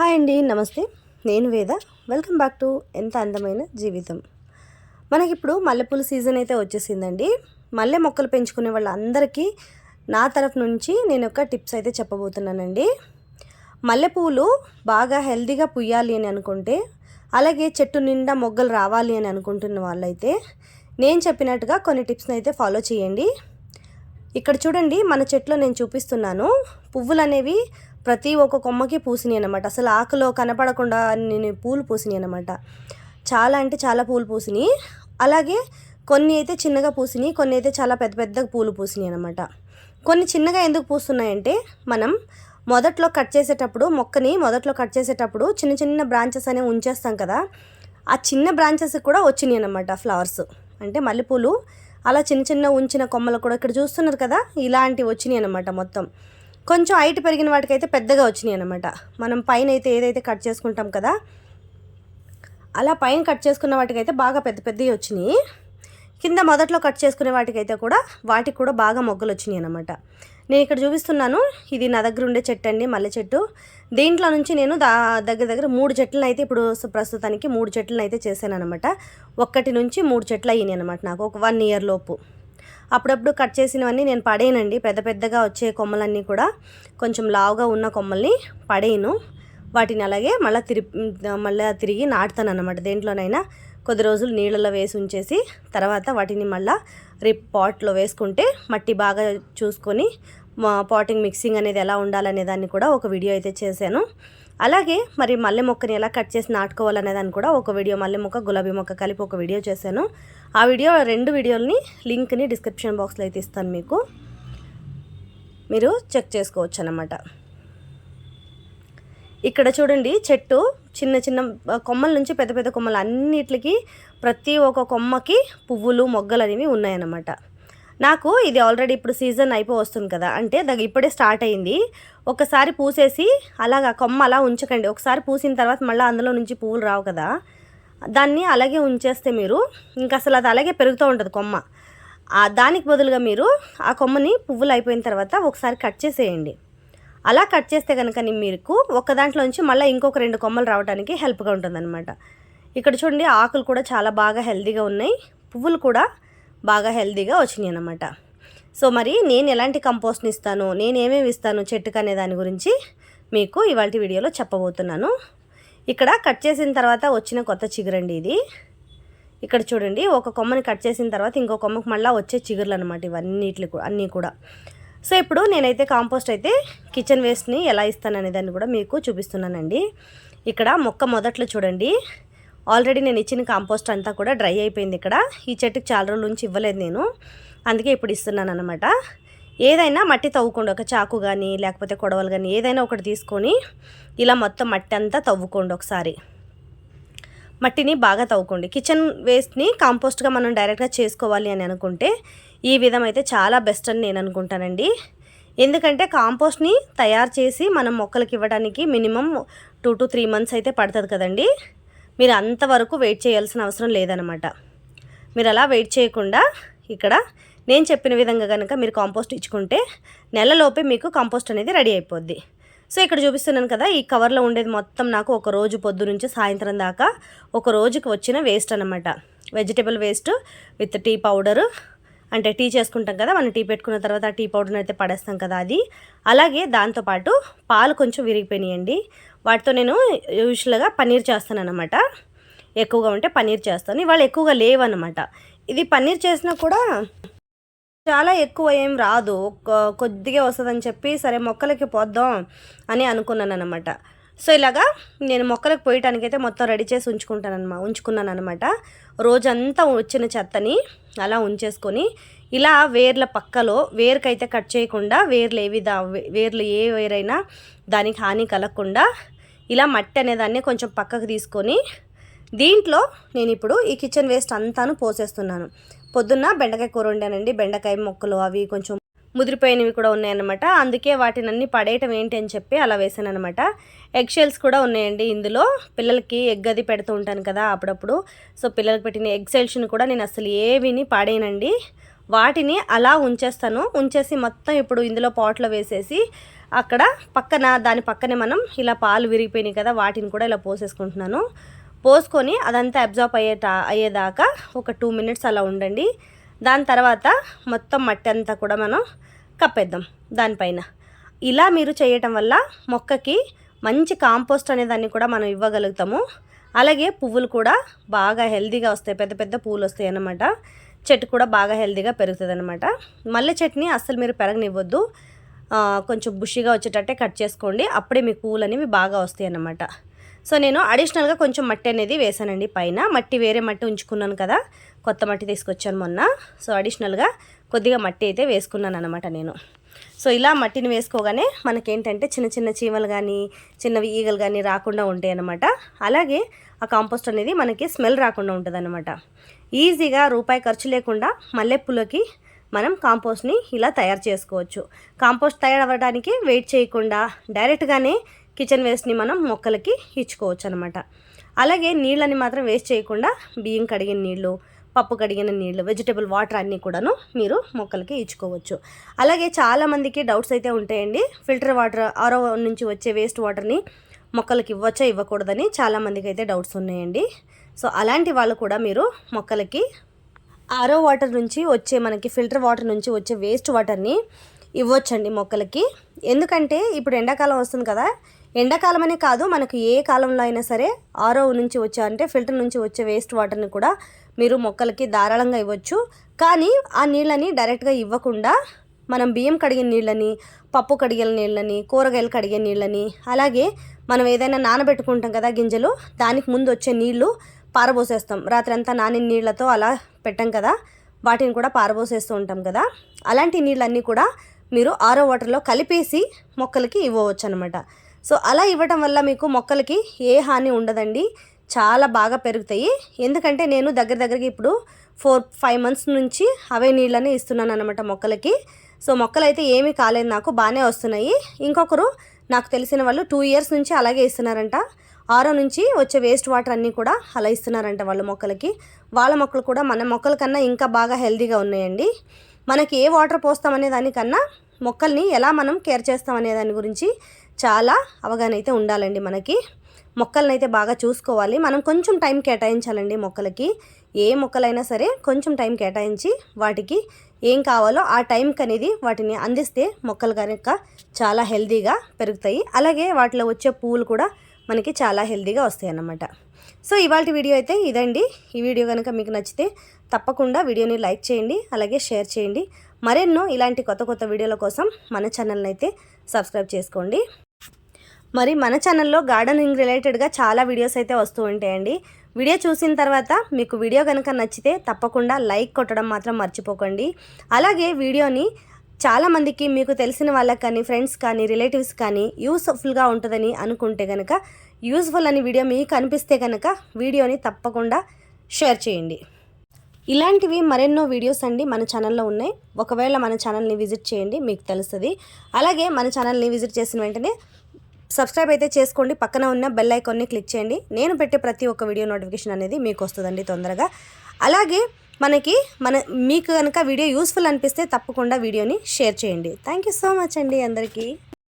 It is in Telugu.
హాయ్ అండి, నమస్తే. నేను వేద. వెల్కమ్ బ్యాక్ టు ఎంత అందమైన జీవితం. మనకిప్పుడు మల్లెపూల సీజన్ అయితే వచ్చేసిందండి. మల్లె మొక్కలు పెంచుకునే వాళ్ళందరికీ నా తరఫు నుంచి నేను ఒక టిప్స్ అయితే చెప్పబోతున్నానండి. మల్లెపూలు బాగా హెల్తీగా పుయ్యాలి అని అనుకుంటే, అలాగే చెట్టు నిండా మొగ్గలు రావాలి అని అనుకుంటున్న వాళ్ళైతే నేను చెప్పినట్టుగా కొన్ని టిప్స్ని అయితే ఫాలో చేయండి. ఇక్కడ చూడండి, మన చెట్లో నేను చూపిస్తున్నాను. పువ్వులు అనేవి ప్రతి ఒక్క కొమ్మకి పూసినాయి అనమాట. అసలు ఆకులో కనపడకుండా నేను పూలు పూసినాయి అనమాట. చాలా అంటే చాలా పూలు పూసినాయి. అలాగే కొన్ని అయితే చిన్నగా పూసినాయి, కొన్ని అయితే చాలా పెద్ద పెద్దగా పూలు పూసినాయి అనమాట. కొన్ని చిన్నగా ఎందుకు పూస్తున్నాయంటే, మనం మొదట్లో కట్ చేసేటప్పుడు మొదట్లో కట్ చేసేటప్పుడు చిన్న చిన్న బ్రాంచెస్ అనేవి ఉంచేస్తాం కదా, ఆ చిన్న బ్రాంచెస్ కూడా వచ్చినాయి అనమాట ఫ్లవర్స్. అంటే మల్లెపూలు అలా చిన్న చిన్న ఉంచిన కొమ్మలు కూడా ఇక్కడ చూస్తున్నారు కదా, ఇలాంటివి వచ్చినాయి అనమాట. మొత్తం కొంచెం హైట్ పెరిగిన వాటికైతే పెద్దగా వచ్చినాయి అనమాట. మనం పైన అయితే ఏదైతే కట్ చేసుకుంటాం కదా, అలా పైన కట్ చేసుకున్న వాటికైతే బాగా పెద్ద పెద్దవి వచ్చినాయి. కింద మొదట్లో కట్ చేసుకునే వాటికి కూడా బాగా మొగ్గలు వచ్చినాయి అనమాట. నేను ఇక్కడ చూపిస్తున్నాను. ఇది నా దగ్గర ఉండే చెట్టు అండి, మల్లె చెట్టు. దీంట్లో నుంచి నేను దగ్గర 3 చెట్లను అయితే ఇప్పుడు ప్రస్తుతానికి 3 చెట్లను అయితే చేశాను అనమాట. 1 నుంచి 3 చెట్లు అయినాయి అనమాట నాకు ఒక 1 ఇయర్ లోపు. అప్పుడప్పుడు కట్ చేసినవన్నీ నేను పడేయనండి. పెద్ద పెద్దగా వచ్చే కొమ్మలన్నీ కూడా కొంచెం లావుగా ఉన్న కొమ్మల్ని పడేయను. వాటిని అలాగే మళ్ళీ తిరిగి నాటుతాను అనమాట. దేంట్లోనైనా కొద్ది రోజులు నీళ్ళలో వేసి ఉంచేసి తర్వాత వాటిని మళ్ళీ పాట్లో వేసుకుంటే మట్టి బాగా చూసుకొని పాటింగ్ మిక్సింగ్ అనేది ఎలా ఉండాలనే దాన్ని కూడా ఒక వీడియో అయితే చేశాను. అలాగే మరి మల్లె మొక్కని ఎలా కట్ చేసి నాటుకోవాలనే దాన్ని కూడా ఒక వీడియో, మల్లె మొక్క గులాబీ మొక్క కలిపి ఒక వీడియో చేశాను. ఆ వీడియో 2 వీడియోలని లింక్ని డిస్క్రిప్షన్ బాక్స్లో అయితే ఇస్తాను, మీరు చెక్ చేసుకోవచ్చు అన్నమాట. ఇక్కడ చూడండి, చెట్టు చిన్న చిన్న కొమ్మల నుంచి పెద్ద పెద్ద కొమ్మలు అన్నిటికి ప్రతి ఒక్క కొమ్మకి పువ్వులు మొగ్గలు అనేవి ఉన్నాయన్నమాట. నాకు ఇది ఆల్రెడీ ఇప్పుడు సీజన్ వస్తుంది కదా, అంటే ఇప్పుడే స్టార్ట్ అయింది. ఒకసారి పూసేసి అలాగా కొమ్మ అలా ఉంచకండి. ఒకసారి పూసిన తర్వాత మళ్ళీ అందులో నుంచి పువ్వులు రావు కదా, దాన్ని అలాగే ఉంచేస్తే మీరు ఇంకా అసలు అది అలాగే పెరుగుతూ ఉంటుంది కొమ్మ. దానికి బదులుగా మీరు ఆ కొమ్మని పువ్వులు అయిపోయిన తర్వాత ఒకసారి కట్ చేసేయండి. అలా కట్ చేస్తే కనుక మీకు ఒక దాంట్లో నుంచి మళ్ళీ ఇంకొక 2 కొమ్మలు రావడానికి హెల్ప్గా ఉంటుందన్నమాట. ఇక్కడ చూడండి, ఆకులు కూడా చాలా బాగా హెల్తీగా ఉన్నాయి, పువ్వులు కూడా బాగా హెల్తీగా వచ్చినాయి అన్నమాట. సో మరి నేను ఎలాంటి కంపోస్ట్ని ఇస్తాను, నేను ఏమేమి ఇస్తాను చెట్టుకు అనే దాని గురించి మీకు ఇవాళ వీడియోలో చెప్పబోతున్నాను. ఇక్కడ కట్ చేసిన తర్వాత వచ్చిన కొత్త చిగురండి ఇది. ఇక్కడ చూడండి, ఒక కొమ్మని కట్ చేసిన తర్వాత ఇంకో కొమ్మకు మళ్ళీ వచ్చే చిగుర్లు అనమాట అన్నీ కూడా. సో ఇప్పుడు నేనైతే కాంపోస్ట్ అయితే కిచెన్ వేస్ట్ని ఎలా ఇస్తాననే దాన్ని కూడా మీకు చూపిస్తున్నానండి. ఇక్కడ మొక్క మొదట్లో చూడండి, ఆల్రెడీ నేను ఇచ్చిన కాంపోస్ట్ అంతా కూడా డ్రై అయిపోయింది. ఇక్కడ ఈ చెట్టుకి చాలా రోజుల నుంచి ఇవ్వలేదు నేను, అందుకే ఇప్పుడు ఇస్తున్నాను అనమాట. ఏదైనా మట్టి తవ్వుకోండి, ఒక చాకు కానీ లేకపోతే కొడవలు కానీ ఏదైనా ఒకటి తీసుకొని ఇలా మొత్తం మట్టి అంతా తవ్వుకోండి. ఒకసారి మట్టిని బాగా తవ్వుకోండి. కిచెన్ వేస్ట్ని కాంపోస్ట్గా మనం డైరెక్ట్గా చేసుకోవాలి అని అనుకుంటే ఈ విధం అయితే చాలా బెస్ట్ అని నేను అనుకుంటానండి. ఎందుకంటే కాంపోస్ట్ని తయారు చేసి మనం మొక్కలకి ఇవ్వడానికి మినిమం 2 to 3 months అయితే పడుతుంది కదండి. మీరు అంతవరకు వెయిట్ చేయాల్సిన అవసరం లేదనమాట. మీరు అలా వెయిట్ చేయకుండా ఇక్కడ నేను చెప్పిన విధంగా కనుక మీరు కాంపోస్ట్ ఇచ్చుకుంటే నెలలోపే మీకు కాంపోస్ట్ అనేది రెడీ అయిపోద్ది. సో ఇక్కడ చూపిస్తున్నాను కదా, ఈ కవర్లో ఉండేది మొత్తం నాకు ఒక రోజు పొద్దు నుంచి సాయంత్రం దాకా ఒక రోజుకి వచ్చిన వేస్ట్ అనమాట. Vegetable waste with tea powder, అంటే టీ చేసుకుంటాం కదా, మనం టీ పెట్టుకున్న తర్వాత ఆ టీ పౌడర్ని అయితే పడేస్తాం కదా అది. అలాగే దాంతోపాటు పాలు కొంచెం విరిగిపోయినాయండి. వాటితో నేను యూజువల్గా పన్నీర్ చేస్తాను అనమాట. ఎక్కువగా ఉంటే పన్నీర్ చేస్తాను. ఇవాళ ఎక్కువగా లేవన్నమాట. ఇది పన్నీర్ చేసినా కూడా చాలా ఎక్కువ ఏం రాదు, కొద్దిగా వస్తుందని చెప్పి సరే మొక్కలకి పోద్దాం అని అనుకున్నాను అనమాట. సో ఇలాగా నేను మొక్కలకు పోయటానికైతే మొత్తం రెడీ చేసి ఉంచుకున్నాను అనమాట. రోజంతా వచ్చిన చెత్తని అలా ఉంచేసుకొని ఇలా వేర్ల పక్కలో వేరుకైతే కట్ చేయకుండా వేర్లు ఏ వేరైనా దానికి హాని కలగకుండా ఇలా మట్టి అనేదాన్ని కొంచెం పక్కకు తీసుకొని దీంట్లో నేను ఇప్పుడు ఈ కిచెన్ వేస్ట్ అంతాను పోసేస్తున్నాను. పొద్దున్న బెండకాయ కూర వండానండి. బెండకాయ మొక్కలు అవి కొంచెం ముదిరిపోయినవి కూడా ఉన్నాయన్నమాట. అందుకే వాటిని అన్నీ పడేయటం ఏంటి అని చెప్పి అలా వేసాను అనమాట. ఎగ్ షెల్స్ కూడా ఉన్నాయండి ఇందులో. పిల్లలకి ఎగ్ అది పెడుతూ ఉంటాను కదా అప్పుడప్పుడు. సో పిల్లలకి పెట్టిన ఎగ్ షెల్స్ని కూడా నేను అసలు ఏవిని పాడేయనండి. వాటిని అలా ఉంచేస్తాను. ఉంచేసి మొత్తం ఇప్పుడు ఇందులో పాట్లో వేసేసి అక్కడ దాని పక్కనే మనం ఇలా పాలు విరిగిపోయినాయి కదా, వాటిని కూడా ఇలా పోసేసుకుంటున్నాను. పోసుకొని అదంతా అబ్జార్బ్ అయ్యేదాకా ఒక 2 మినిట్స్ అలా ఉండండి. దాని తర్వాత మొత్తం మట్టి అంతా కూడా మనం కప్పేద్దాం దానిపైన. ఇలా మీరు చేయటం వల్ల మొక్కకి మంచి కాంపోస్ట్ అనేదాన్ని కూడా మనం ఇవ్వగలుగుతాము. అలాగే పువ్వులు కూడా బాగా హెల్తీగా వస్తాయి, పెద్ద పెద్ద పువ్వులు వస్తాయి అన్నమాట. చెట్టు కూడా బాగా హెల్తీగా పెరుగుతుంది అనమాట. మల్లె చెట్టుని అస్సలు మీరు పెరగనివ్వద్దు, కొంచెం బుషిగా వచ్చేటట్టే కట్ చేసుకోండి, అప్పుడే మీకు పువ్వులు అనేవి బాగా వస్తాయి అన్నమాట. సో నేను అడిషనల్గా కొంచెం మట్టి అనేది వేసానండి పైన. మట్టి వేరే మట్టి ఉంచుకున్నాను కదా, కొత్త మట్టి తీసుకొచ్చాను మొన్న. సో అడిషనల్గా కొద్దిగా మట్టి అయితే వేసుకున్నాను అనమాట నేను. సో ఇలా మట్టిని వేసుకోగానే మనకేంటంటే చిన్న చిన్న చీమలు కానీ చిన్నవి ఈగలు కానీ రాకుండా ఉంటాయి అన్నమాట. అలాగే ఆ కాంపోస్ట్ అనేది మనకి స్మెల్ రాకుండా ఉంటుంది అన్నమాట. ఈజీగా రూపాయి ఖర్చు లేకుండా మల్లెపూలకి మనం కాంపోస్ట్ని ఇలా తయారు చేసుకోవచ్చు. కాంపోస్ట్ తయారవ్వడానికి వెయిట్ చేయకుండా డైరెక్ట్గానే కిచెన్ వేస్ట్ని మనం మొక్కలకి ఇచ్చుకోవచ్చు అనమాట. అలాగే నీళ్ళని మాత్రం వేస్ట్ చేయకుండా బియ్యం కడిగిన నీళ్ళు, పప్పు కడిగిన నీళ్ళు, వెజిటబుల్ వాటర్ అన్నీ కూడాను మీరు మొక్కలకి ఇచ్చుకోవచ్చు. అలాగే చాలామందికి డౌట్స్ అయితే ఉంటాయండి, ఫిల్టర్ వాటర్ ఆరో నుంచి వచ్చే వేస్ట్ వాటర్ని మొక్కలకి ఇవ్వచ్చా ఇవ్వకూడదని చాలామందికి అయితే డౌట్స్ ఉన్నాయండి. సో అలాంటి వాళ్ళు కూడా మీరు మొక్కలకి ఆరో వాటర్ నుంచి వచ్చే మనకి ఫిల్టర్ వాటర్ నుంచి వచ్చే వేస్ట్ వాటర్ని ఇవ్వచ్చండి మొక్కలకి. ఎందుకంటే ఇప్పుడు ఎండాకాలం వస్తుంది కదా, ఎండాకాలం అనే కాదు మనకు ఏ కాలంలో అయినా సరే ఆరో నుంచి వచ్చే అంటే ఫిల్టర్ నుంచి వచ్చే వేస్ట్ వాటర్ని కూడా మీరు మొక్కలకి ధారాళంగా ఇవ్వచ్చు. కానీ ఆ నీళ్ళని డైరెక్ట్గా ఇవ్వకుండా మనం బియ్యం కడిగిన నీళ్ళని, పప్పు కడిగిన నీళ్ళని, కూరగాయలు కడిగే నీళ్ళని, అలాగే మనం ఏదైనా నానబెట్టుకుంటాం కదా గింజలు, దానికి ముందు వచ్చే నీళ్లు పారబోసేస్తాం. రాత్రి అంతా నానిన నీళ్ళతో అలా పెట్టాం కదా, వాటిని కూడా పారబోసేస్తూ ఉంటాం కదా. అలాంటి నీళ్ళన్నీ కూడా మీరు ఆరో వాటర్లో కలిపేసి మొక్కలకి ఇవ్వవచ్చు అనమాట. సో అలా ఇవ్వటం వల్ల మీకు మొక్కలకి ఏ హాని ఉండదండి, చాలా బాగా పెరుగుతాయి. ఎందుకంటే నేను దగ్గరికి ఇప్పుడు 4-5 మంత్స్ నుంచి అవే నీళ్ళని ఇస్తున్నాను అనమాట మొక్కలకి. సో మొక్కలు అయితే ఏమీ కాలేదు, నాకు బాగానే వస్తున్నాయి. ఇంకొకరు నాకు తెలిసిన వాళ్ళు 2 ఇయర్స్ నుంచి అలాగే ఇస్తున్నారంట. ఆరో నుంచి వచ్చే వేస్ట్ వాటర్ అన్నీ కూడా అలా ఇస్తున్నారంట వాళ్ళ మొక్కలకి. వాళ్ళ మొక్కలు కూడా మన మొక్కల కన్నా ఇంకా బాగా హెల్తీగా ఉన్నాయండి. మనకి ఏ వాటర్ పోస్తామనే దానికన్నా మొక్కల్ని ఎలా మనం కేర్ చేస్తామనే దాని గురించి చాలా అవగాహన అయితే ఉండాలండి మనకి. మొక్కలను అయితే బాగా చూసుకోవాలి, మనం కొంచెం టైం కేటాయించాలండి మొక్కలకి. ఏ మొక్కలైనా సరే కొంచెం టైం కేటాయించి వాటికి ఏం కావాలో ఆ టైంకి అనేది వాటిని అందిస్తే మొక్కలు కనుక చాలా హెల్తీగా పెరుగుతాయి. అలాగే వాటిలో వచ్చే పువ్వులు కూడా మనకి చాలా హెల్తీగా వస్తాయి అన్నమాట. సో ఇవాళ వీడియో అయితే ఇదండి. ఈ వీడియో కనుక మీకు నచ్చితే తప్పకుండా వీడియోని లైక్ చేయండి, అలాగే షేర్ చేయండి. మరెన్నో ఇలాంటి కొత్త వీడియోల కోసం మన ఛానల్ని అయితే సబ్స్క్రైబ్ చేసుకోండి. మరి మన ఛానల్లో గార్డెనింగ్ రిలేటెడ్గా చాలా వీడియోస్ అయితే వస్తూ ఉంటాయండి. వీడియో చూసిన తర్వాత మీకు వీడియో కనుక నచ్చితే తప్పకుండా లైక్ కొట్టడం మాత్రం మర్చిపోకండి. అలాగే వీడియోని చాలామందికి మీకు తెలిసిన వాళ్ళకి కానీ ఫ్రెండ్స్ కానీ రిలేటివ్స్ కానీ యూస్ఫుల్గా ఉంటుందని అనుకుంటే కనుక, యూస్ఫుల్ అని వీడియో మీకు అనిపిస్తే కనుక వీడియోని తప్పకుండా షేర్ చేయండి. ఇలాంటివి మరెన్నో వీడియోస్ అండి మన ఛానల్లో ఉన్నాయి. ఒకవేళ మన ఛానల్ని విజిట్ చేయండి, మీకు తెలుస్తుంది. అలాగే మన ఛానల్ని విజిట్ చేసిన వెంటనే సబ్స్క్రైబ్ అయితే చేసుకోండి, పక్కన ఉన్న బెల్ ఐకాన్ని క్లిక్ చేయండి. నేను పెట్టే ప్రతి ఒక్క వీడియో నోటిఫికేషన్ అనేది మీకు వస్తుందండి తొందరగా. అలాగే మీకు కనుక వీడియో యూస్ఫుల్ అనిపిస్తే తప్పకుండా వీడియోని షేర్ చేయండి. థ్యాంక్ యూ సో మచ్ అండి అందరికీ.